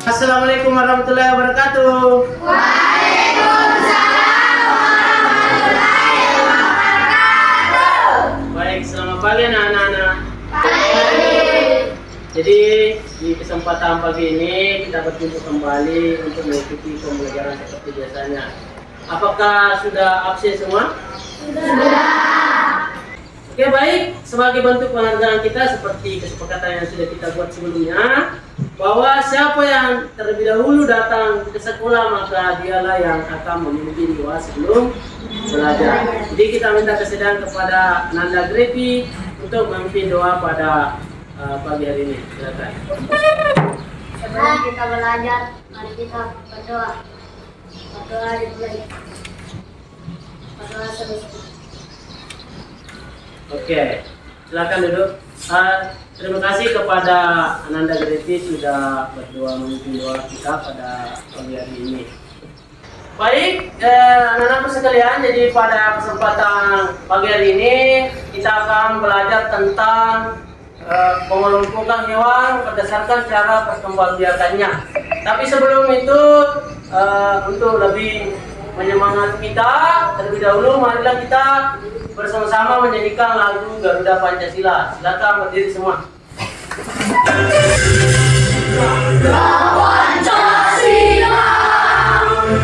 Assalamualaikum warahmatullahi wabarakatuh. Waalaikumsalam warahmatullahi wabarakatuh. Baik, selamat pagi anak-anak. Pagi. Jadi di kesempatan pagi ini kita berkumpul kembali untuk mengikuti pembelajaran seperti biasanya. Apakah sudah absen semua? Sudah. Oke, baik. Sebagai bentuk penghargaan kita seperti kesepakatan yang sudah kita buat sebelumnya, bahwa siapa yang terlebih dahulu datang ke sekolah maka dialah yang akan memimpin doa sebelum belajar. Jadi kita minta kesediaan kepada Nanda Grepi untuk memimpin doa pada pagi hari ini. Silakan. Sebelum kita belajar, mari kita berdoa. Berdoa dimulai. Berdoa sebesar. Oke, silakan duduk. Terima kasih kepada Ananda Grepi sudah berdoa memimpin doa kita pada pagi hari ini. Baik, anak-anakku sekalian, jadi pada kesempatan pagi hari ini kita akan belajar tentang pengelompokan hewan berdasarkan cara perkembangbiakannya. Tapi sebelum itu, untuk lebih menyemangati kita, terlebih dahulu marilah kita bersama-sama menyanyikan lagu Garuda Pancasila. Silakan berdiri semua. Garuda Pancasila,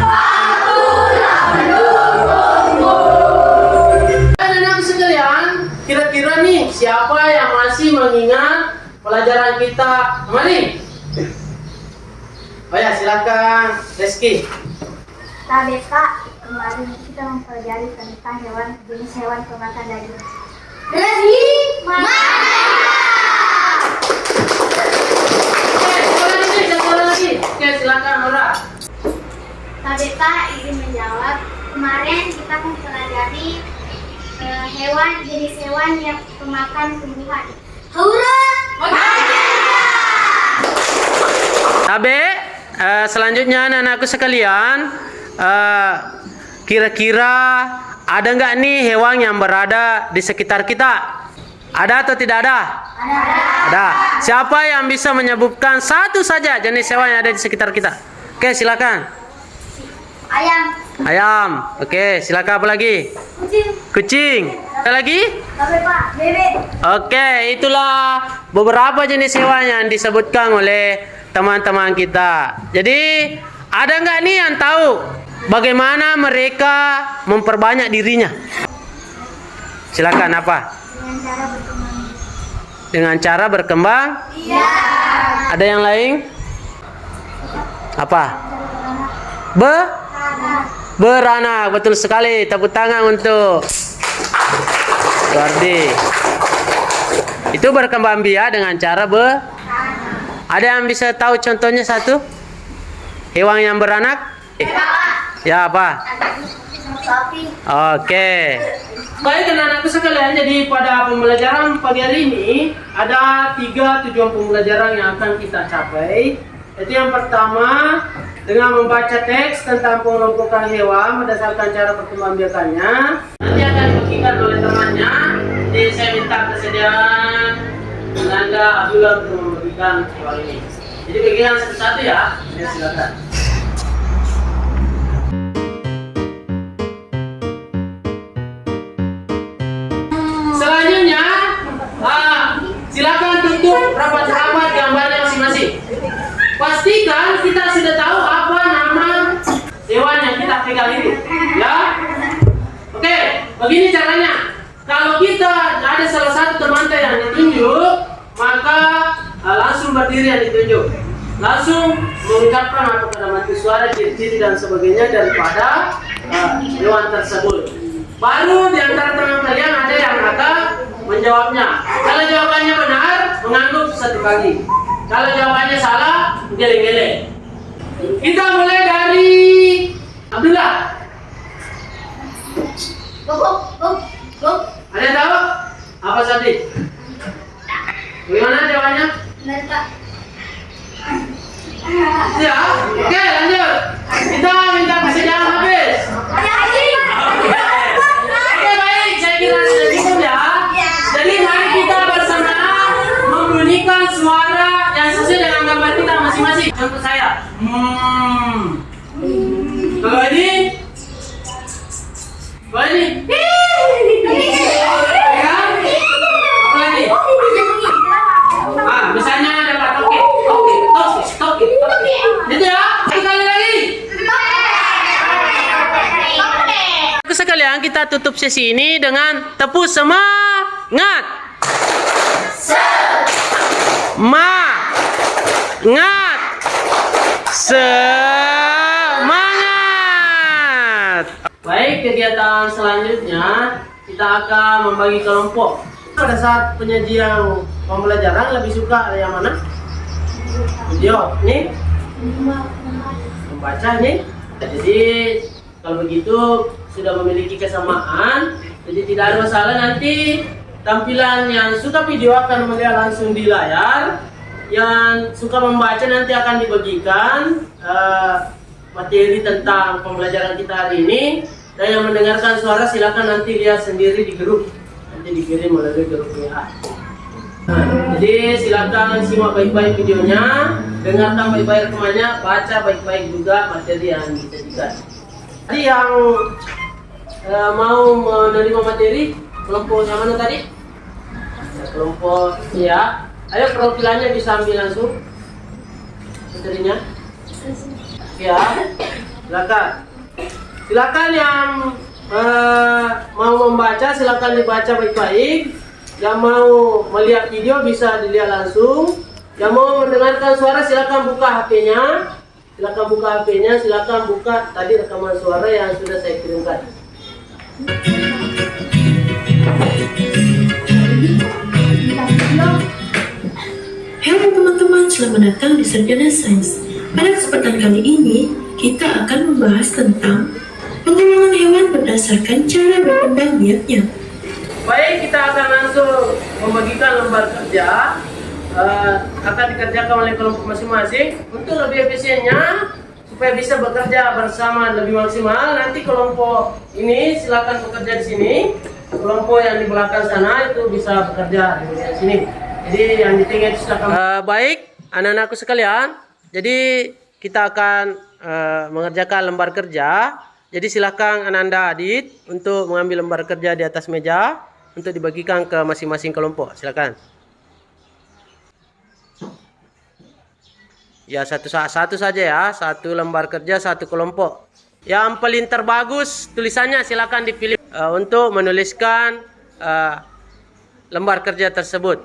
akulah pendukungmu. Anak-anak sekalian, kira-kira nih siapa yang masih mengingat pelajaran kita kemarin? Oh ya, silakan Reski. Tadi Pak, kemarin kita mempelajari tentang jenis hewan pemakan daging. Mana? Sekolah lagi. Oke, silakan Nora. Tadi Pak izin menjawab. Kemarin kita mempelajari jenis hewan yang pemakan tumbuhan. Hurra! Tabe, selanjutnya anak-anakku sekalian, kira-kira ada nggak nih hewan yang berada di sekitar kita? Ada atau tidak ada? Ada. Siapa yang bisa menyebutkan satu saja jenis hewan yang ada di sekitar kita? Oke, silakan. Ayam. Oke, silakan. Apa lagi? Kucing. Ada lagi? Bebek. Oke, itulah beberapa jenis hewan yang disebutkan oleh teman-teman kita. Jadi, ada nggak nih yang tahu bagaimana mereka memperbanyak dirinya? Silakan, apa? Dengan cara berkembang? Iya. Ada yang lain? Apa? Beranak. Betul sekali. Tepuk tangan untuk Wardi. Itu berkembang biak dengan cara Ada yang bisa tahu contohnya satu? Hewan yang beranak? Ya, apa? Sapi. Oke. Baik anak-anakku sekalian, jadi pada pembelajaran pagi hari ini ada 3 tujuan pembelajaran yang akan kita capai. Itu yang pertama, dengan membaca teks tentang pengelompokan hewan berdasarkan cara perkembangbiakannya. Nanti akan dibagikan oleh temannya. Jadi saya minta kesediaan Nanda Abdullah untuk membagikan hewan ini. Jadi bagikan satu-satu ya. Ya, silakan. Selanjutnya, silakan tutup rapat-rapat gambarnya masing-masing. Pastikan kita sudah tahu apa nama hewan yang kita pegang ini, ya. Oke, begini caranya. Kalau kita ada salah satu teman yang ditunjuk, maka langsung berdiri yang ditunjuk. Langsung mengucapkan apa kalimat suara, ciri-ciri dan sebagainya daripada hewan tersebut. Baru di antara teman kalian ada yang akan menjawabnya. Kalau jawabannya benar, mengangguk satu kali. Kalau jawabannya salah, geleng-geleng. Kita mulai dari Abdullah. Go. Ada yang tahu? Apa tadi? Bagaimana jawabannya? Benar Pak. Ya, oke lanjut. Kita minta kesediaan habis. Oke baik, saya kira sudah cukup ya. Jadi mari kita bersama membunyikan suara yang sesuai dengan gambar kita masing-masing. jemput saya. Kalau ini, kalau ini, ya, apa lagi? Misalnya ada Pak Toke. Itu ya, sekali lagi. Sekalian kita tutup sesi ini dengan tepuk semangat. Semangat. Semangat. Baik, kegiatan selanjutnya kita akan membagi kelompok. Pada saat penyajian pembelajaran lebih suka yang mana? Video, nih? Membaca nih. Jadi kalau begitu sudah memiliki kesamaan, jadi tidak ada masalah. Nanti tampilan yang suka video akan melihat langsung di layar, yang suka membaca nanti akan dibagikan materi tentang pembelajaran kita hari ini, dan yang mendengarkan suara silakan nanti lihat sendiri di grup, nanti dikirim melalui grup WA. Jadi silakan simak baik-baik videonya, dengarkan baik-baik rekamannya, baca baik-baik juga materi yang disajikan. Tadi yang mau menerima materi kelompok yang mana tadi? Ya, kelompok ya. Ayo profilannya bisa ambil langsung materinya. Ya, silakan yang mau membaca silakan dibaca baik-baik. Yang mau melihat video bisa dilihat langsung. Yang mau mendengarkan suara silakan buka HP-nya. Silakan buka tadi rekaman suara yang sudah saya kirimkan. Halo teman-teman, selamat datang di Sarjana Sains. Pada kesempatan kali ini, kita akan membahas tentang pengembangan hewan berdasarkan cara berkembang biaknya. Baik, kita akan langsung membagikan lembar kerja. Akan dikerjakan oleh kelompok masing-masing. Untuk lebih efisiennya, supaya bisa bekerja bersama lebih maksimal, nanti kelompok ini silakan bekerja di sini. Kelompok yang di belakang sana itu bisa bekerja di sini. Jadi yang di tengah itu silakan. Baik, anak-anakku sekalian. Jadi kita akan mengerjakan lembar kerja. Jadi silakan Ananda Adit untuk mengambil lembar kerja di atas meja untuk dibagikan ke masing-masing kelompok. Silakan. Ya, satu saja ya, satu lembar kerja satu kelompok. Yang paling terbagus tulisannya silakan dipilih untuk menuliskan lembar kerja tersebut.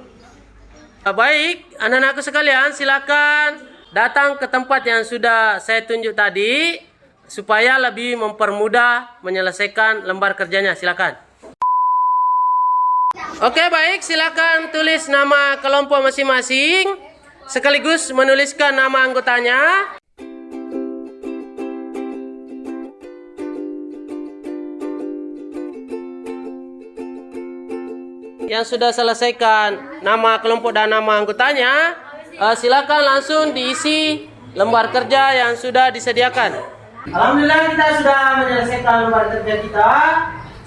Baik, anak-anakku sekalian, silakan datang ke tempat yang sudah saya tunjuk tadi supaya lebih mempermudah menyelesaikan lembar kerjanya. Silakan. Oke, baik, silakan tulis nama kelompok masing-masing. Sekaligus menuliskan nama anggotanya. Yang sudah selesaikan nama kelompok dan nama anggotanya, silakan langsung diisi lembar kerja yang sudah disediakan. Alhamdulillah kita sudah menyelesaikan lembar kerja kita.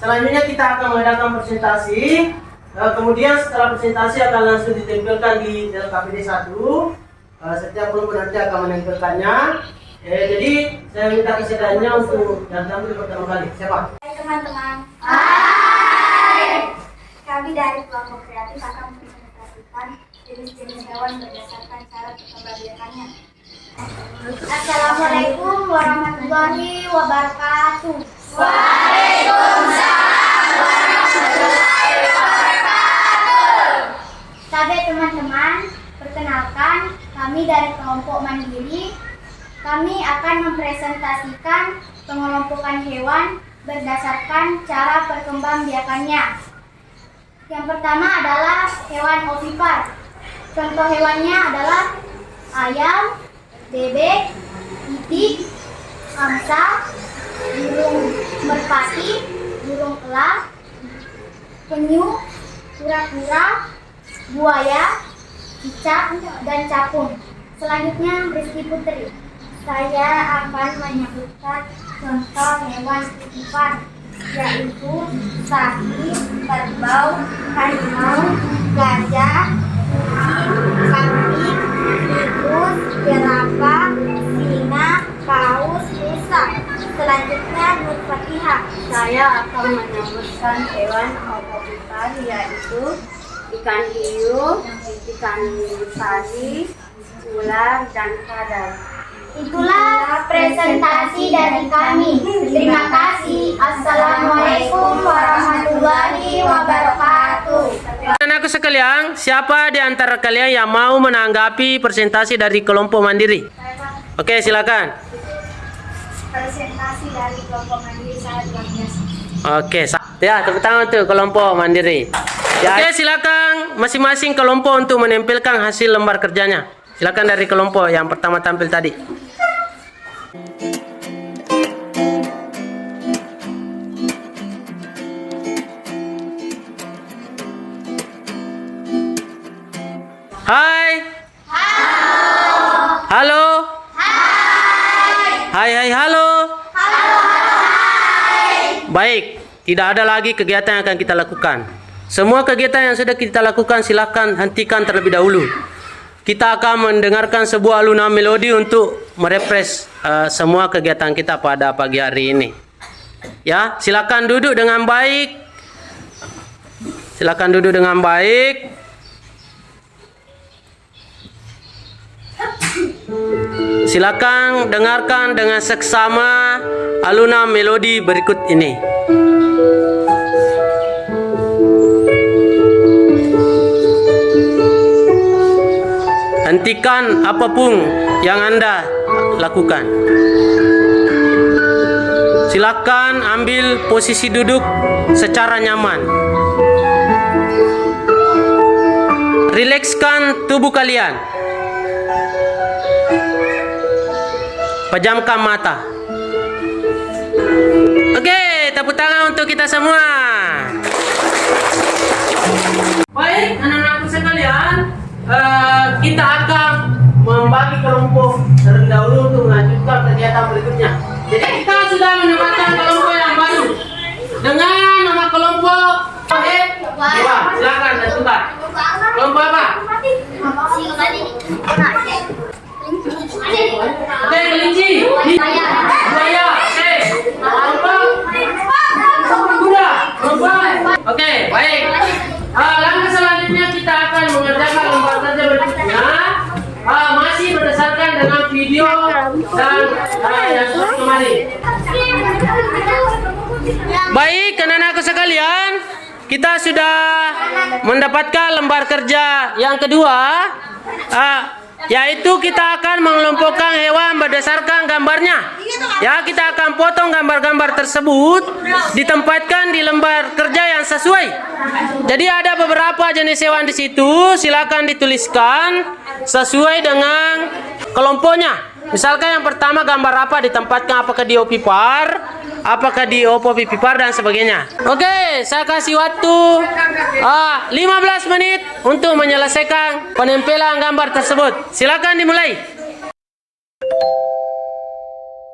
Selanjutnya kita akan mengadakan presentasi. Kemudian setelah presentasi akan langsung ditempelkan di KPD 1. Setiap kelompok nanti akan menempelkannya. Jadi saya minta kesediaannya untuk yang tampil pertama kali. Siapa? Hai teman-teman. Hai. Kami dari kelompok kreatif akan mempresentasikan jenis-jenis hewan berdasarkan cara perkembangannya. Assalamualaikum warahmatullahi wabarakatuh. Waalaikumsalam warahmatullahi wabarakatuh. Sahabat teman-teman, perkenalkan kami dari kelompok Mandiri. Kami akan mempresentasikan pengelompokan hewan berdasarkan cara perkembangbiakannya. Yang pertama adalah hewan ovipar. Contoh hewannya adalah ayam, bebek, itik, angsa, burung merpati, burung elang, penyu, kura-kura, buaya, cicak, dan capung. Selanjutnya Rizky Putri. Saya akan menyebutkan contoh hewan ovipar, yaitu sapi, kerbau, harimau, gajah, kucing, kambing, tikus, jerapah, singa, paus, rusa. Selanjutnya Nur Fatihah. Saya akan menyebutkan hewan ovovivipan yaitu ikan hiu, ikan pari, ular, dan kadal. Itulah presentasi dari kami. Terima kasih. Assalamualaikum warahmatullahi wabarakatuh. Anak-anakku sekalian, siapa di antara kalian yang mau menanggapi presentasi dari kelompok mandiri? Oke, silakan. Presentasi dari kelompok mandiri saya luar biasa. Oke, ya tepuk tangan untuk kelompok mandiri. Ya. Oke, silakan masing-masing kelompok untuk menempelkan hasil lembar kerjanya. Silakan dari kelompok yang pertama tampil tadi. Hai. Halo. Hai, halo. Baik, tidak ada lagi kegiatan yang akan kita lakukan. Semua kegiatan yang sudah kita lakukan silakan hentikan terlebih dahulu. Kita akan mendengarkan sebuah alunan melodi untuk merefresh semua kegiatan kita pada pagi hari ini. Ya, silakan duduk dengan baik. Silakan duduk dengan baik. Silakan dengarkan dengan seksama alunan melodi berikut ini. Hentikan apapun yang Anda lakukan. Silakan ambil posisi duduk secara nyaman. Rilekskan tubuh kalian. Pejamkan mata. Oke, tepuk tangan untuk kita semua. Baik, anak-anakku sekalian, kita akan membagi kelompok terlebih dahulu untuk melanjutkan kegiatan berikutnya. Jadi kita sudah menempatkan kelompok yang baru dengan nama kelompok Dewa. Silakan tentukan. Kelompok apa? Oke, kelinci. Buaya. Oke. Kelompok kuda. Kelompok. Oke, baik. Langkah selanjutnya kita akan mengerjakan lembar kerja berikutnya. Masih berdasarkan dengan video dan yang kemarin. Baik, anak-anakku sekalian, kita sudah mendapatkan lembar kerja yang kedua, yaitu kita akan mengelompokkan hewan berdasarkan gambarnya. Ya, kita akan potong gambar-gambar tersebut, ditempatkan di lembar kerja yang sesuai. Jadi ada beberapa jenis hewan di situ, silakan dituliskan sesuai dengan kelompoknya. Misalkan yang pertama gambar apa ditempatkan, apakah di ovipar, apakah di opovipar dan sebagainya. Oke, saya kasih waktu 15 menit untuk menyelesaikan penempelan gambar tersebut. Silakan dimulai.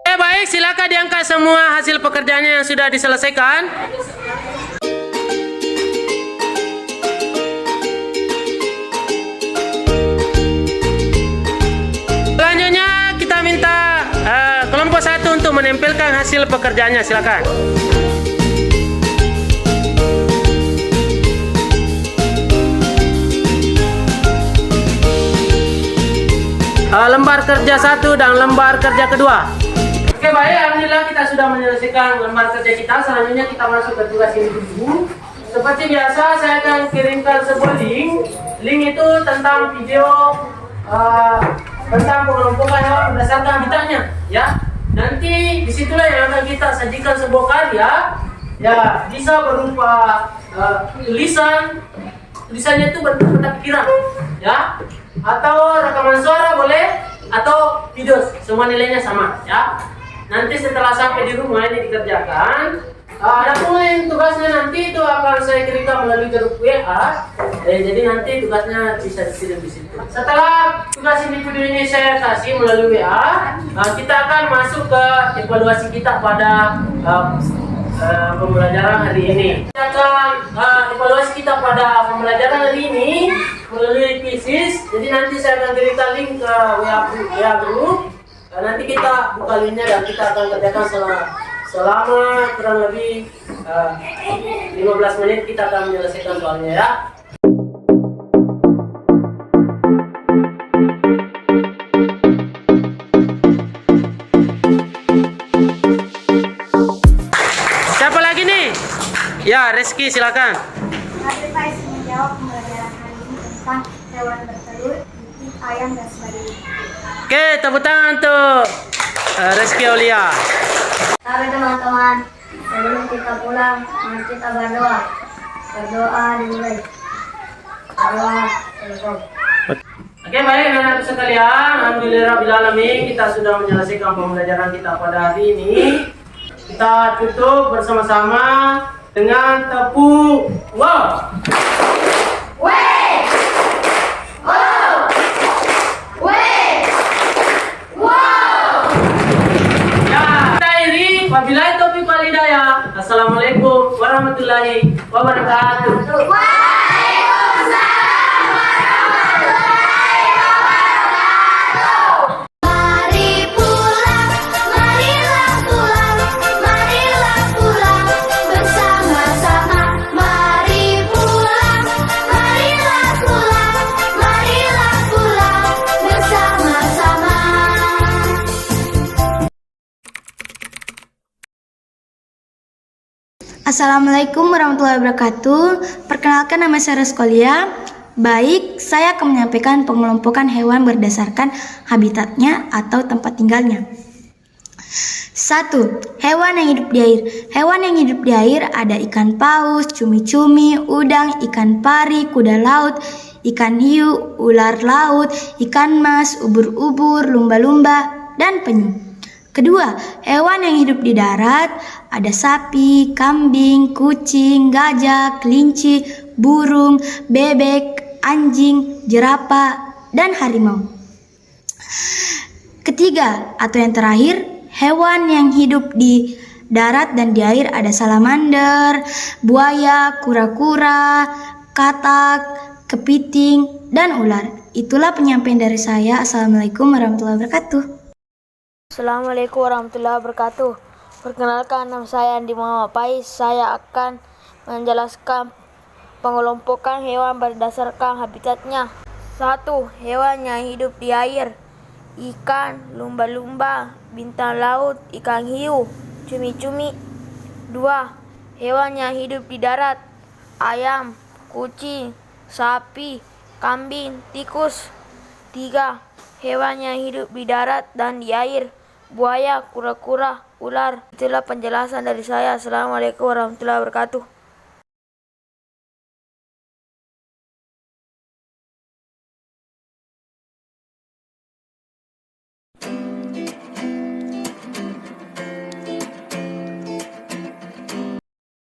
Oke, baik, silakan diangkat semua hasil pekerjaannya yang sudah diselesaikan. Selanjutnya kita minta kelompok 1 untuk menempelkan hasil pekerjaannya. Silakan. Lembar kerja 1 dan lembar kerja kedua. Oke, baik, alhamdulillah kita sudah menyelesaikan lembar kerja kita. Selanjutnya kita masuk ke tugas individu. Seperti biasa saya akan kirimkan sebuah link. Link itu tentang video tentang pengelompokan hewan berdasarkan habitatnya, ya. Nanti disitulah yang akan kita sajikan sebuah karya, ya, bisa berupa tulisannya itu bertata pikiran, ya, atau rekaman suara boleh, atau video, semua nilainya sama, ya. Nanti setelah sampai di rumah ini dikerjakan. Ada pun yang tugasnya nanti itu akan saya kirimkan melalui grup WA. Jadi nanti tugasnya bisa dikirim di situ. Setelah tugas individu ini saya kasih melalui WA, kita akan masuk ke evaluasi kita pada pembelajaran hari ini. Kita akan evaluasi kita pada pembelajaran hari ini melalui Quizzes. Jadi nanti saya akan berikan link ke WA group. Nanti kita buka linknya dan kita akan kerjakan selama kurang lebih 15 menit kita akan menyelesaikan soalnya ya. Siapa lagi nih? Ya, Reski silakan. Kami Faiz menjawab pembelajaran hari ini tentang hewan bertelur, itik, ayam, dan sebagainya. Oke, tepuk tangan untuk Reski Aulia. Kami teman-teman, sebelum kita pulang, mari kita berdoa. Berdoa dimulai. Assalamualaikum. Oke, baik anak-anak sekalian, alhamdulillahirrahmanirrahim, kita sudah menyelesaikan pembelajaran kita pada hari ini. Kita tutup bersama-sama dengan tepuk wow. Wabillahi taufiq wal hidayah. Assalamualaikum warahmatullahi wabarakatuh. Mari pulang, marilah pulang, marilah pulang bersama-sama. Mari pulang, marilah pulang, marilah pulang bersama-sama. Assalamualaikum warahmatullahi wabarakatuh. Perkenalkan, nama saya Reskolia. Baik, saya akan menyampaikan pengelompokan hewan berdasarkan habitatnya atau tempat tinggalnya. 1. Hewan yang hidup di air. Hewan yang hidup di air ada ikan paus, cumi-cumi, udang, ikan pari, kuda laut, ikan hiu, ular laut, ikan mas, ubur-ubur, lumba-lumba, dan penyu. Kedua, hewan yang hidup di darat ada sapi, kambing, kucing, gajah, kelinci, burung, bebek, anjing, jerapah, dan harimau. Ketiga, atau yang terakhir, hewan yang hidup di darat dan di air ada salamander, buaya, kura-kura, katak, kepiting, dan ular. Itulah penyampaian dari saya. Assalamualaikum warahmatullahi wabarakatuh. Assalamualaikum warahmatullahi wabarakatuh. Perkenalkan, nama saya Andi Muhammad Faiz. Saya akan menjelaskan pengelompokan hewan berdasarkan habitatnya. 1. Hewan yang hidup di air. Ikan, lumba-lumba, bintang laut, ikan hiu, cumi-cumi. 2. Hewan yang hidup di darat. Ayam, kucing, sapi, kambing, tikus. 3. Hewan yang hidup di darat dan di air. Buaya, kura-kura, ular. Itulah penjelasan dari saya. Assalamualaikum warahmatullahi wabarakatuh.